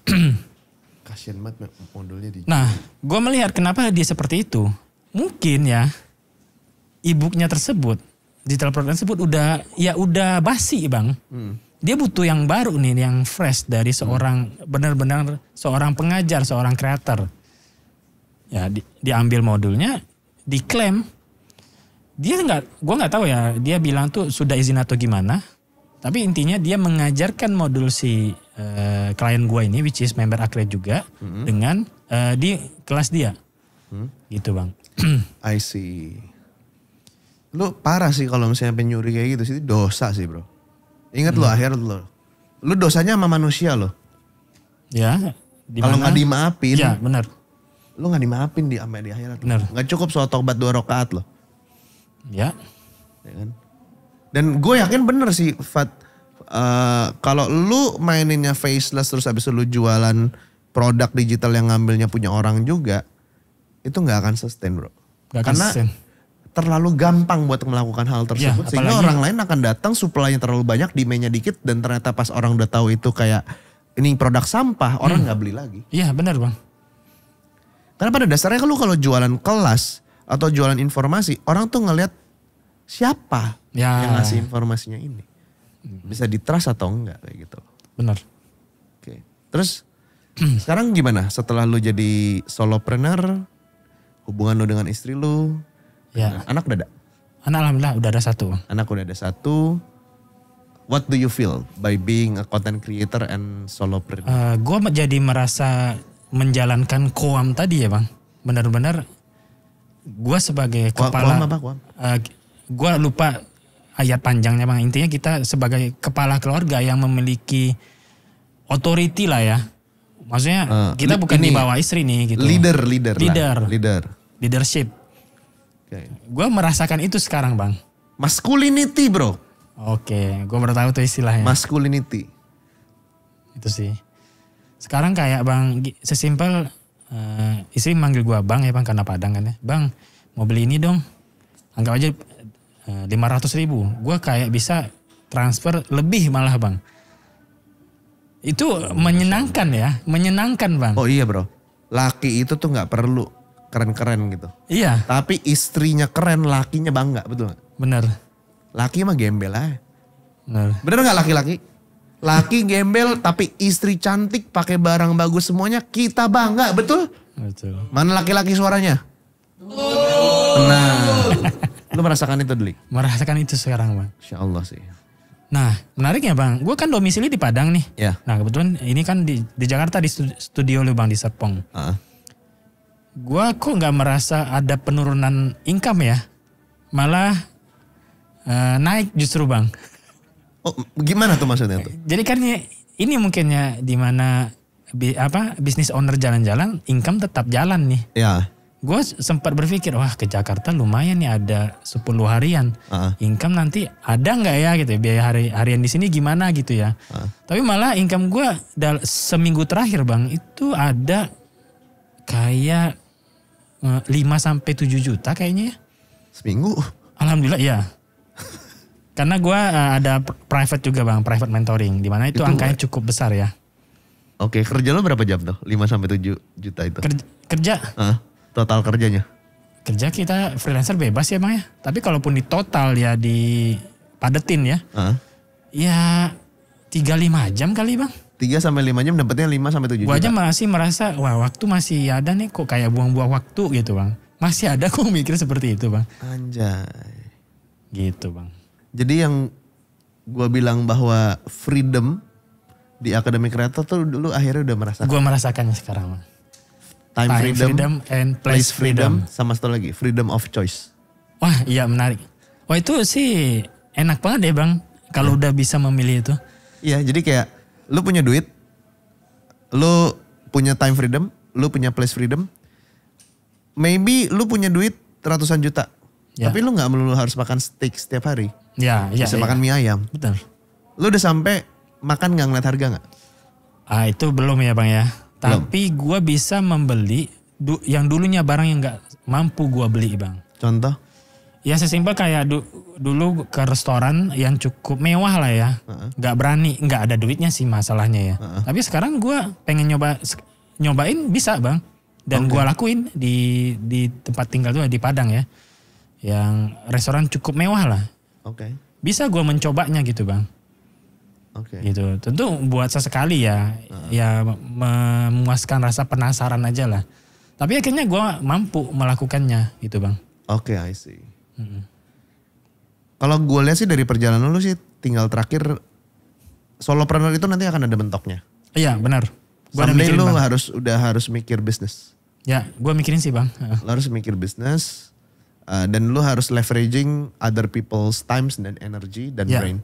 Kasian banget modulnya dicuri. Nah, gue melihat kenapa dia seperti itu. Mungkin ya, e-booknya tersebut, digital product tersebut udah basi bang. Dia butuh yang baru nih, yang fresh dari seorang benar-benar seorang pengajar, seorang kreator. Ya, diambil modulnya, diklaim. Gue nggak tahu ya. Dia bilang tuh sudah izin atau gimana. Tapi intinya dia mengajarkan modul si klien gue ini, which is member Akre juga, dengan di kelas dia, gitu bang. I see. Lu parah sih kalau misalnya penyuri kayak gitu sih, dosa sih bro. Ingat lu akhirat lu. Lu dosanya sama manusia lo. Ya. Kalau nggak dimaafin. Ya benar. Lu nggak dimaafin sampai di akhirat. Benar. Nggak cukup sholat tobat 2 rakaat lo. Ya. Ya kan? Dan gue yakin bener sih Fat. Kalau lu maininnya faceless terus habis itu lu jualan produk digital yang ngambilnya punya orang juga. Itu gak akan sustain bro. Karena terlalu gampang buat melakukan hal tersebut. Ya, sehingga orang lain akan datang, supply-nya terlalu banyak, demand-nya dikit. Dan ternyata pas orang udah tahu itu kayak ini produk sampah, orang gak beli lagi. Iya benar bang. Karena pada dasarnya lu kalau jualan kelas atau jualan informasi, orang tuh ngelihat siapa Ya. yang ngasih informasinya ini. Bisa di-trust atau enggak kayak gitu. Benar. Oke. Terus sekarang gimana setelah lu jadi solopreneur, hubungan lu dengan istri lu, Ya. anak udah ada? Anak alhamdulillah udah ada 1. Anak udah ada 1. What do you feel by being a content creator and solopreneur? Gue jadi merasa menjalankan koam tadi ya bang. Benar-benar gue sebagai kepala. Koam apa, koam? Gue lupa ayat panjangnya bang. Intinya kita sebagai kepala keluarga yang memiliki authority lah ya. Maksudnya kita bukan di bawah istri nih gitu. Leader. Leadership. Okay. Gue merasakan itu sekarang bang. Masculinity bro. Oke, gue baru tahu tuh istilahnya. Masculinity. Itu sih. Sekarang kayak bang, sesimpel istri manggil gue bang ya bang karena Padang kan ya. Bang mau beli ini dong. Anggap aja 500.000. Gue kayak bisa transfer lebih malah bang. Itu menyenangkan ya, menyenangkan bang. Oh iya bro, laki itu tuh gak perlu keren-keren gitu. Iya. Tapi istrinya keren, lakinya bangga, betul gak? Bener. Laki mah gembel aja. Bener gak laki-laki? Laki gembel tapi istri cantik pakai barang bagus semuanya kita bangga, betul? Betul. Mana laki-laki suaranya? Nah, lu merasakan itu Deli? Merasakan itu sekarang bang. Insya Allah sih. Nah menariknya bang, gue kan domisili di Padang nih. Ya. Nah kebetulan ini kan di Jakarta di studio lu bang di Serpong. Gue kok gak merasa ada penurunan income ya. Malah naik justru bang. Oh gimana tuh maksudnya tuh? Jadi kan ini mungkinnya di mana bisnis owner jalan-jalan, income tetap jalan nih. Ya. Gue sempat berpikir, wah ke Jakarta lumayan nih ada 10 harian. Income nanti ada nggak ya gitu ya, biaya harian di sini gimana gitu ya. Tapi malah income gue seminggu terakhir bang, itu ada kayak 5-7 juta kayaknya ya. Seminggu? Alhamdulillah ya. Karena gue ada private juga bang, private mentoring. Dimana itu angkanya cukup besar ya. Oke, kerja lo berapa jam tuh? 5-7 juta itu? Kerja. Total kerjanya? Kerja kita freelancer bebas ya bang ya. Tapi kalaupun di total ya dipadetin ya. Ya 3-5 jam kali bang. 3-5 jam dapetnya 5-7 juta? Gue aja masih merasa wah waktu masih ada nih kok kayak buang-buang waktu gitu bang. Masih ada kok mikir seperti itu bang. Anjay. Gitu bang. Jadi yang gue bilang bahwa freedom di Academy Creator tuh dulu akhirnya udah merasakan. Gue merasakannya sekarang bang. Time freedom and place freedom. Sama satu lagi, freedom of choice. Wah iya menarik. Wah itu sih enak banget ya bang. Kalau udah bisa memilih itu. Iya jadi kayak lu punya duit, lu punya time freedom, lu punya place freedom. Maybe lu punya duit ratusan juta. Ya. Tapi lu gak melulu harus makan steak setiap hari. Ya, Bisa makan mie ayam. Betul. Lu udah sampai makan gak ngeliat harga gak? Itu belum ya bang ya. Belum. Tapi gue bisa membeli yang dulunya barang yang gak mampu gue beli bang. Contoh? Ya sesimpel kayak dulu ke restoran yang cukup mewah lah ya. Gak berani, gak ada duitnya sih masalahnya ya. Tapi sekarang gue pengen nyobain bisa bang. Dan gue lakuin di tempat tinggal tuh di Padang ya. Yang restoran cukup mewah lah. Oke. Bisa gue mencobanya gitu bang. Oke. Gitu. Tentu buat sesekali ya. Ya memuaskan rasa penasaran aja lah. Tapi akhirnya gue mampu melakukannya gitu bang. Oke, I see. Kalau gue lihat sih dari perjalanan lu sih tinggal terakhir solopreneur itu nanti akan ada mentoknya. Iya benar. Someday lu harus mikir bisnis. Ya gue mikirin sih bang. Lu harus mikir bisnis. Dan lu harus leveraging other people's times dan energy dan brain.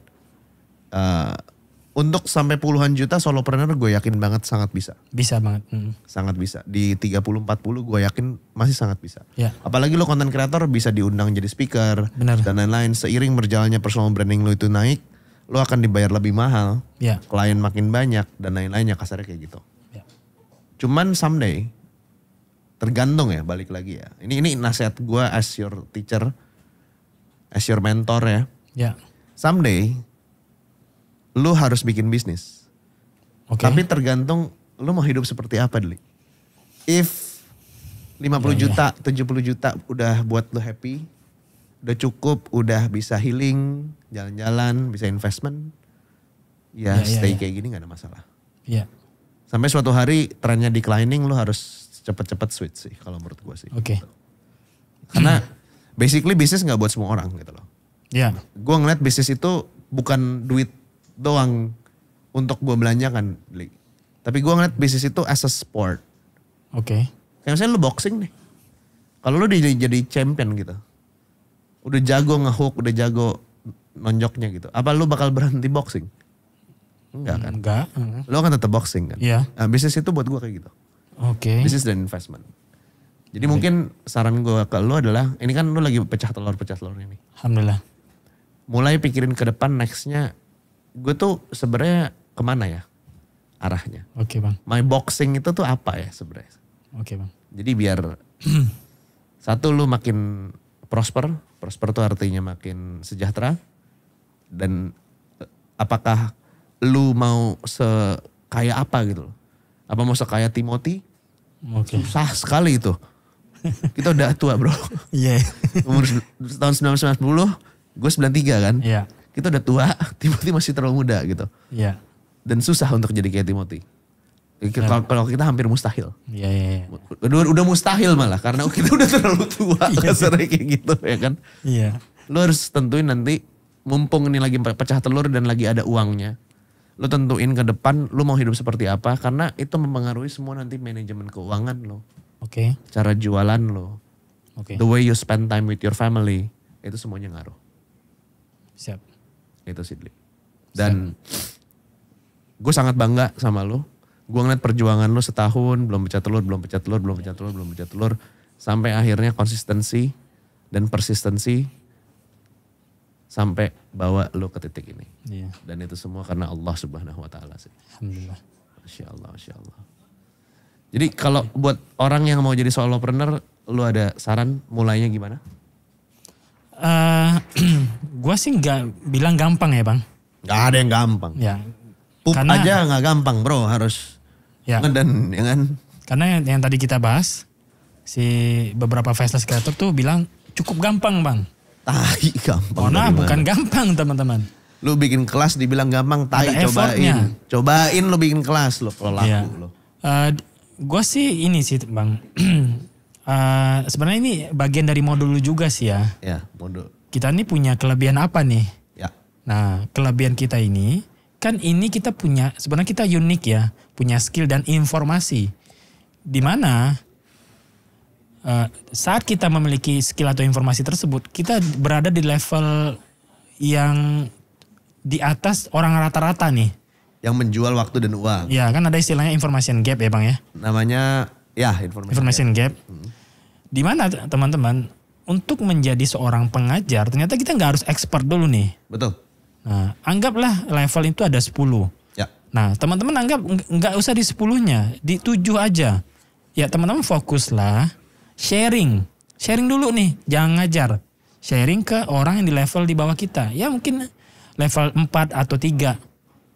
Untuk sampai puluhan juta solopreneur gue yakin banget sangat bisa. Bisa banget. Sangat bisa. Di 30-40 gue yakin masih sangat bisa. Ya. Apalagi lu content creator bisa diundang jadi speaker. Benar. Dan lain-lain. Seiring berjalannya personal branding lu itu naik. Lu akan dibayar lebih mahal. Ya. Klien makin banyak dan lain-lainnya kasarnya kayak gitu. Ya. Cuman someday tergantung ya balik lagi ya. Ini nasihat gue as your teacher. As your mentor ya. Ya. Someday lu harus bikin bisnis. Oke. Tapi tergantung lu mau hidup seperti apa Deli. If 50 juta, 70 juta udah buat lu happy. udah cukup, udah bisa healing, jalan-jalan, bisa investment, ya stay kayak gini gak ada masalah. Iya. Sampai suatu hari trennya declining, lu harus cepet-cepet switch sih kalau menurut gue sih. Oke. Karena basically bisnis gak buat semua orang gitu loh. Iya. Gue ngeliat bisnis itu bukan duit doang untuk gue belanjakan. Tapi gue ngeliat bisnis itu as a sport. Oke. Kayak misalnya lu boxing nih. Kalau lu jadi champion gitu. Udah jago ngehook, udah jago nonjoknya gitu. Apa lu bakal berhenti boxing? Enggak kan? Enggak. Lu akan tetap boxing kan? Iya. Nah, bisnis itu buat gue kayak gitu. Oke. Bisnis dan investment. Jadi mungkin saran gue ke lu adalah, ini kan lu lagi pecah telur ini. Alhamdulillah. Mulai pikirin ke depan nextnya, gue tuh sebenarnya kemana ya arahnya. Oke bang. My boxing itu tuh apa ya sebenarnya. Oke bang. Jadi biar satu lu makin prosper tuh artinya makin sejahtera. Dan apakah lu mau sekaya apa gitu loh. Apa mau sekaya Timothy? Oke. Susah sekali itu. Kita udah tua bro. Iya. Umur tahun 1990, gue 93 kan. Iya. Kita udah tua, Timothy masih terlalu muda gitu. Iya. Dan susah untuk jadi kayak Timothy. Kalau kita hampir mustahil. Iya. Udah mustahil malah karena kita udah terlalu tua. Kasarnya kayak gitu ya kan. Iya. Lu harus tentuin nanti mumpung ini lagi pecah telur dan lagi ada uangnya. Lu tentuin ke depan lu mau hidup seperti apa. Karena itu mempengaruhi semua nanti manajemen keuangan lo. Oke. Cara jualan lo. Oke. The way you spend time with your family. Itu semuanya ngaruh. Siap. Itu sih. Dan gue sangat bangga sama lo. Gue ngeliat perjuangan lo setahun, belum pecah telur. Sampai akhirnya konsistensi dan persistensi. Sampai bawa lo ke titik ini. Iya. Dan itu semua karena Allah Subhanahu Wa Taala sih. Alhamdulillah. Masya Allah. Jadi kalau buat orang yang mau jadi solopreneur, lo ada saran mulainya gimana? Gue sih nggak bilang gampang ya bang. Gak ada yang gampang. Ya. Pup Karena- aja gak gampang bro, harus Ya. ngeden ya kan. Karena yang tadi kita bahas, si beberapa faceless creator tuh bilang cukup gampang bang. Tai gampang. Oh nah dari bukan mana? gampang teman-teman. Lu bikin kelas dibilang gampang, tai Ada effortnya. Cobain lu bikin kelas lo kalau laku Iya. lo. Gue sih ini sih bang. Sebenarnya ini bagian dari modul lu juga sih ya. Ya, modul. Kita ini punya kelebihan apa nih? Ya. Nah kelebihan kita ini, kan ini kita punya, sebenarnya kita unik ya. Punya skill dan informasi. Dimana saat kita memiliki skill atau informasi tersebut, kita berada di level yang di atas orang rata-rata nih. Yang menjual waktu dan uang. Ya kan ada istilahnya information gap ya bang ya. Namanya ya Information gap. Dimana teman-teman, untuk menjadi seorang pengajar ternyata kita nggak harus expert dulu nih. Betul. Nah anggaplah level itu ada 10. Ya. Nah teman-teman anggap nggak usah di 10-nya, di 7 aja. Ya teman-teman fokuslah sharing dulu nih, jangan ngajar. Sharing ke orang yang di level di bawah kita. Ya mungkin level 4 atau 3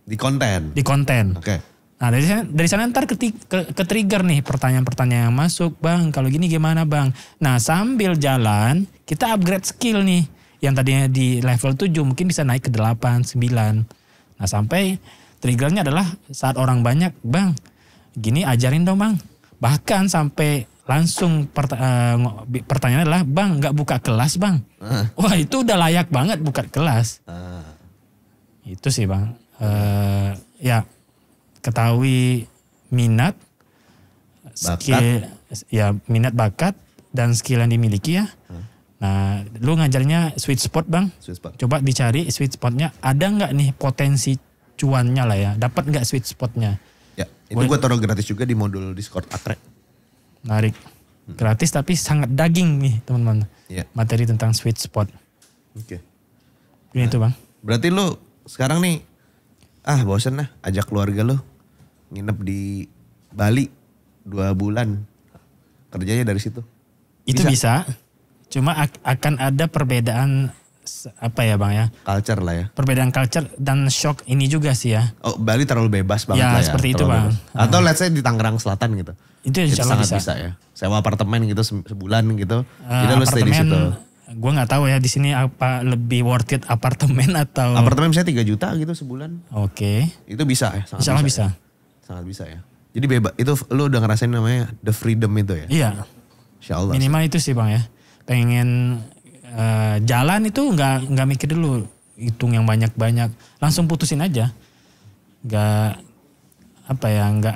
Di konten. di konten. Oke. Nah dari sana ntar ke trigger nih pertanyaan-pertanyaan yang masuk. Bang kalau gini gimana bang? Nah sambil jalan kita upgrade skill nih. Yang tadinya di level 7 mungkin bisa naik ke 8, 9. Nah sampai triggernya adalah saat orang banyak. Bang gini ajarin dong bang. Bahkan sampai langsung pertanyaannya adalah bang nggak buka kelas bang. Wah itu udah layak banget buka kelas. Itu sih bang. Ya ketahui minat, skill, ya minat bakat dan skill yang dimiliki ya. Nah, lu ngajarnya sweet spot bang. Sweet spot. Coba dicari sweet spotnya. Ada nggak nih potensi cuannya lah ya? Dapat nggak sweet spotnya? Ya, itu gue taruh gratis juga di modul Discord Atre. Menarik. Gratis tapi sangat daging nih teman-teman. Ya. Materi tentang sweet spot. Oke. Ini itu bang. Berarti lu sekarang nih, bosen lah ajak keluarga lu nginep di Bali 2 bulan. Kerjanya dari situ. Itu bisa. Cuma akan ada perbedaan apa ya bang ya? Culture lah ya. Perbedaan culture dan shock ini juga sih ya. Oh Bali terlalu bebas banget Ya, lah ya. seperti itu, terlalu Bang. bebas. Atau let's say di Tangerang Selatan gitu. Itu insya Allah sangat bisa. bisa ya. Sewa apartemen gitu sebulan gitu. Jadi lu stay di situ. gue nggak tahu ya di sini apa lebih worth it apartemen atau. Apartemen misalnya 3 juta gitu sebulan. Oke. Itu bisa ya? Sangat Insya Allah bisa. Ya. Sangat bisa ya. Jadi bebas, itu lu udah ngerasain namanya the freedom itu ya? Iya. Insya Allah. Minimal itu sih Bang ya. Pengen jalan itu nggak mikir dulu. Hitung yang banyak-banyak. Langsung putusin aja. Nggak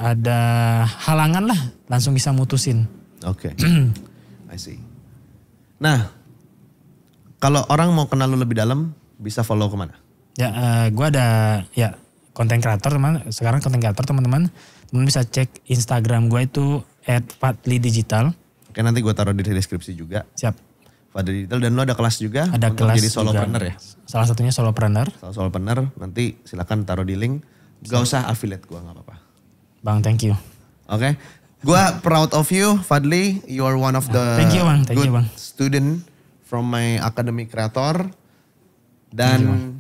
ada halangan lah. Langsung bisa mutusin. Oke. I see. Nah, kalau orang mau kenal lu lebih dalam, bisa follow kemana? Ya, gue ada ya konten kreator teman. Sekarang konten kreator teman-teman bisa cek Instagram gue itu @fadlidigital. Oke, nanti gue taruh di deskripsi juga. Siap. Fadli Digital, dan lo ada kelas juga? Ada untuk kelas jadi solopreneur juga. ya? Salah satunya solopreneur. Solopreneur, nanti silakan taruh di link. Gak usah affiliate gue, gak apa-apa. Bang, thank you. Oke. Gue proud of you, Fadli. You are one of the Thank you, Bang. Thank good you, Bang. student from my academy creator. Dan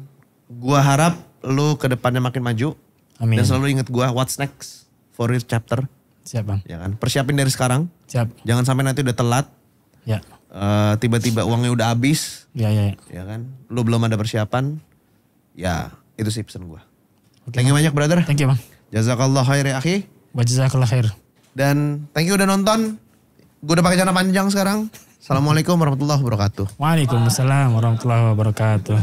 gue harap lu ke depannya makin maju. Amin. Dan selalu inget gue, what's next for your chapter. Siap Bang. Ya kan? Persiapin dari sekarang. Siap. Jangan sampai nanti udah telat. Ya. Tiba-tiba uangnya udah habis. Ya. Ya kan? Lu belum ada persiapan. Ya, itu sih pesan gue. Oke, Thank you banyak brother. Thank you Bang. Jazakallah khair ya akhi. Wajazakallah khair. Dan thank you udah nonton. Gue udah pakai celana panjang sekarang. Assalamualaikum warahmatullahi wabarakatuh. Waalaikumsalam warahmatullahi wabarakatuh.